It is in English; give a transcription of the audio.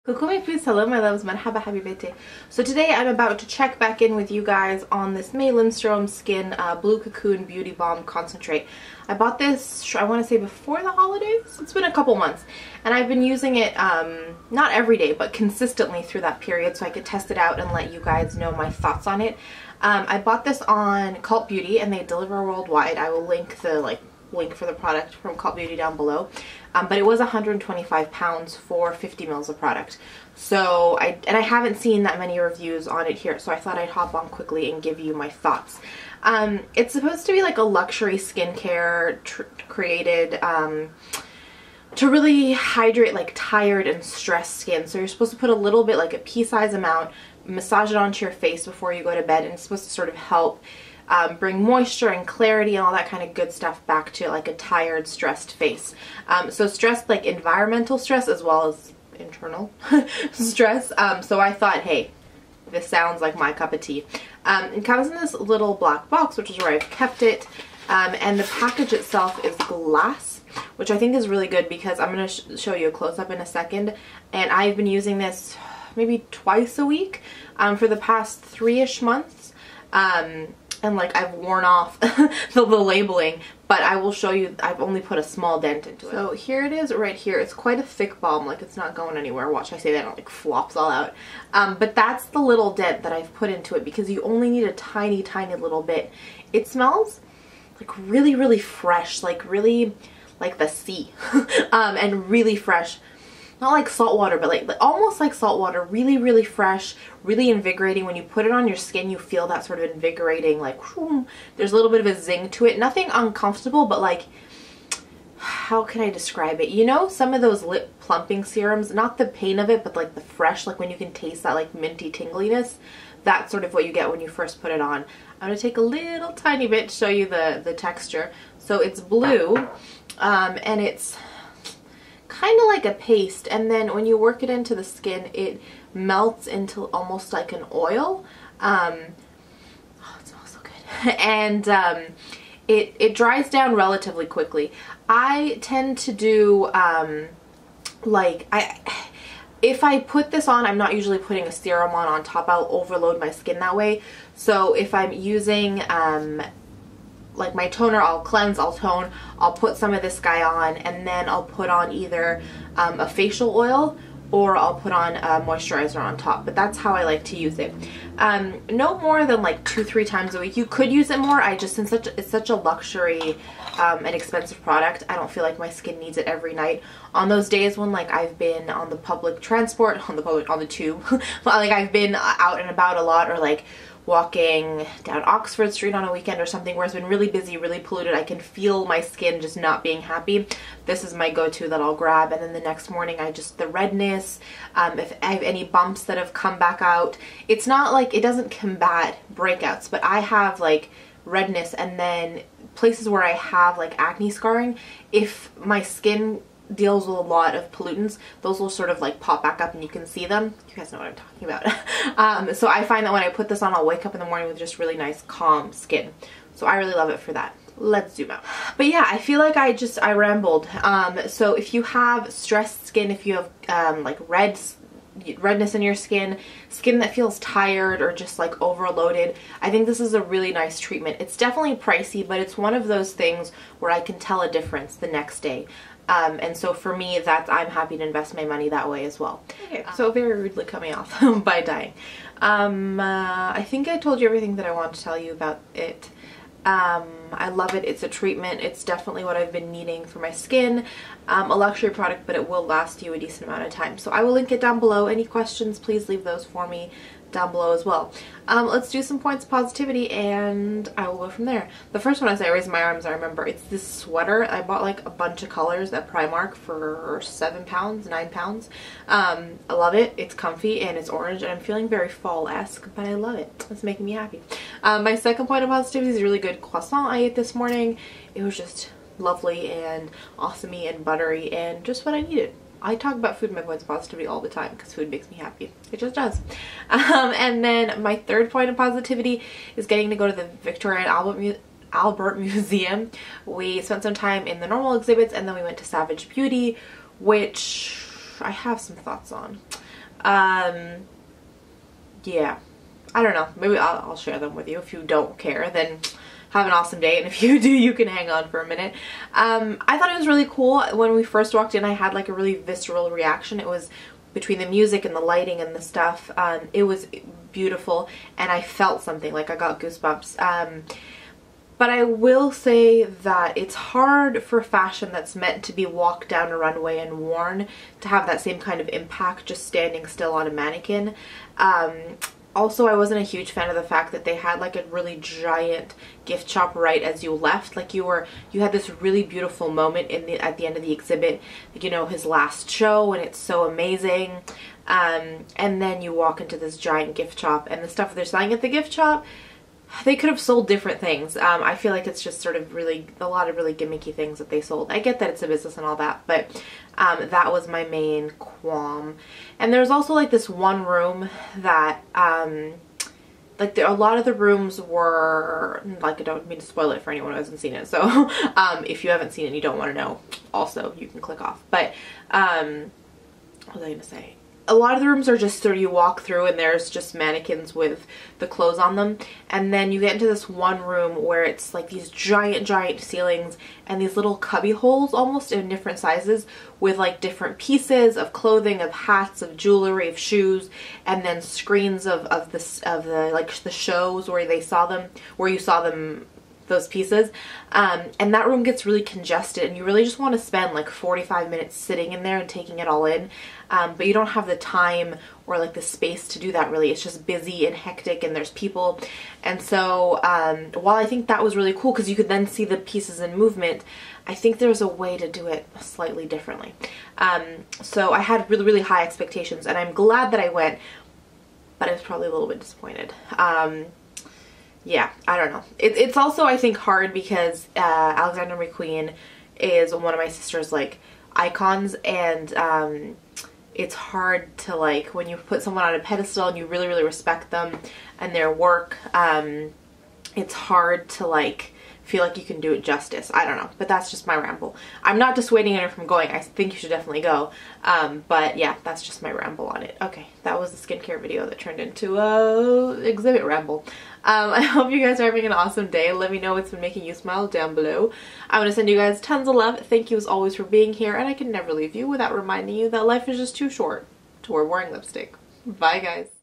Cocoon, please, hello my loves, marhaba habibete. So today I'm about to check back in with you guys on this Lindstrom Skin Blue Cocoon Beauty Balm Concentrate. I bought this, I want to say before the holidays. It's been a couple months and I've been using it not every day but consistently through that period so I could test it out and let you guys know my thoughts on it. I bought this on Cult Beauty and they deliver worldwide. I will link the link for the product from Cult Beauty down below. But it was 125 pounds for 50 mils of product. So I haven't seen that many reviews on it here, so I thought I'd hop on quickly and give you my thoughts. It's supposed to be like a luxury skincare created to really hydrate like tired and stressed skin. So you're supposed to put a little bit, like a pea-sized amount, massage it onto your face before you go to bed, and it's supposed to sort of help bring moisture and clarity and all that kind of good stuff back to like a tired, stressed face. So stress, like environmental stress as well as internal stress. So I thought, hey, this sounds like my cup of tea. It comes in this little black box, which is where I've kept it. And the package itself is glass, which I think is really good because I'm going to show you a close-up in a second. And I've been using this maybe twice a week for the past 3-ish months. And like I've worn off the labeling, but I will show you, I've only put a small dent into it. So here it is right here. It's quite a thick balm, like it's not going anywhere. Watch, I say that, it like flops all out. But that's the little dent that I've put into it because you only need a tiny, tiny little bit. It smells like really, really fresh, like really like the sea, and really fresh. Not like salt water, but like almost like salt water. Really, really fresh, really invigorating. When you put it on your skin, you feel that sort of invigorating, like, whoom. There's a little bit of a zing to it. Nothing uncomfortable, but like, how can I describe it? You know, some of those lip plumping serums, not the pain of it, but like the fresh, like when you can taste that like minty tingliness. That's sort of what you get when you first put it on. I'm going to take a little tiny bit to show you the texture. So it's blue, and it's kind of like a paste, and then when you work it into the skin it melts into almost like an oil. Oh, it smells so good. And it dries down relatively quickly. I tend to do if I put this on, I'm not usually putting a serum on top. I'll overload my skin that way. So if I'm using like my toner, I'll cleanse, I'll tone, I'll put some of this guy on, and then I'll put on either a facial oil or I'll put on a moisturizer on top. But that's how I like to use it. No more than like 2-3 times a week. You could use it more. It's such a luxury and expensive product. I don't feel like my skin needs it every night. On those days when like I've been on the public transport, on the tube, like I've been out and about a lot, or like walking down Oxford Street on a weekend or something where it's been really busy, really polluted, I can feel my skin just not being happy. This is my go-to that I'll grab, and then the next morning the redness, if I have any bumps that have come back out, it's not like, it doesn't combat breakouts, but I have like redness, and then places where I have like acne scarring, if my skin deals with a lot of pollutants, those will sort of like pop back up and you can see them. You guys know what I'm talking about. So I find that when I put this on, I'll wake up in the morning with just really nice calm skin. So I really love it for that. Let's zoom out. But yeah, I feel like I rambled. So if you have stressed skin, if you have like redness in your skin that feels tired or just like overloaded, I think this is a really nice treatment. It's definitely pricey, but it's one of those things where I can tell a difference the next day. And so for me, I'm happy to invest my money that way as well. Okay, so very rudely coming off by dying. I think I told you everything that I want to tell you about it. I love it. It's a treatment. It's definitely what I've been needing for my skin. A luxury product, but it will last you a decent amount of time. So I will link it down below. Any questions, please leave those for me down below as well. Let's do some points of positivity and I will go from there. The first one, as I raise my arms, I remember it's this sweater. I bought like a bunch of colors at Primark for £7, £9. I love it. It's comfy and it's orange and I'm feeling very fall-esque, but I love it. It's making me happy. My second point of positivity is a really good croissant I ate this morning. It was just lovely and awesome-y and buttery and just what I needed. I talk about food in my points of positivity all the time because food makes me happy. It just does. And then my third point of positivity is getting to go to the Victoria and Albert Museum. We spent some time in the normal exhibits and then we went to Savage Beauty, which I have some thoughts on. Yeah, I don't know, maybe I'll share them with you. If you don't care, then have an awesome day, and if you do, you can hang on for a minute. I thought it was really cool. When we first walked in, I had like a really visceral reaction. It was between the music and the lighting and the stuff. It was beautiful, and I felt something, like I got goosebumps. But I will say that it's hard for fashion that's meant to be walked down a runway and worn to have that same kind of impact just standing still on a mannequin. Also, I wasn't a huge fan of the fact that they had like a really giant gift shop right as you left. Like you had this really beautiful moment at the end of the exhibit, like, you know, his last show, and it's so amazing. And then you walk into this giant gift shop, and the stuff they're selling at the gift shop, they could have sold different things. I feel like it's just sort of really a lot of really gimmicky things that they sold. I get that it's a business and all that, but that was my main qualm. And there's also like this one room that like a lot of the rooms were like, I don't mean to spoil it for anyone who hasn't seen it, so if you haven't seen it and you don't want to know, also you can click off. But what was I gonna say? A lot of the rooms are just sort of, you walk through and there's just mannequins with the clothes on them, and then you get into this one room where it's like these giant ceilings and these little cubby holes almost in different sizes with like different pieces of clothing, of hats, of jewelry, of shoes, and then screens of the like the shows where you saw them, those pieces. And that room gets really congested, and you really just want to spend like 45 minutes sitting in there and taking it all in, but you don't have the time or like the space to do that really. It's just busy and hectic, and there's people. And so while I think that was really cool because you could then see the pieces in movement, I think there's a way to do it slightly differently. So I had really high expectations, and I'm glad that I went, but I was probably a little bit disappointed. Yeah, I don't know. It's also, I think, hard because Alexander McQueen is one of my sister's like icons, and it's hard to, like, when you put someone on a pedestal and you really respect them and their work, it's hard to like feel like you can do it justice. I don't know, but that's just my ramble. I'm not dissuading anyone from going. I think you should definitely go. But yeah, that's just my ramble on it. Okay, that was the skincare video that turned into a exhibit ramble. I hope you guys are having an awesome day. Let me know what's been making you smile down below. I want to send you guys tons of love. Thank you as always for being here, and I can never leave you without reminding you that life is just too short to wear boring lipstick. Bye guys.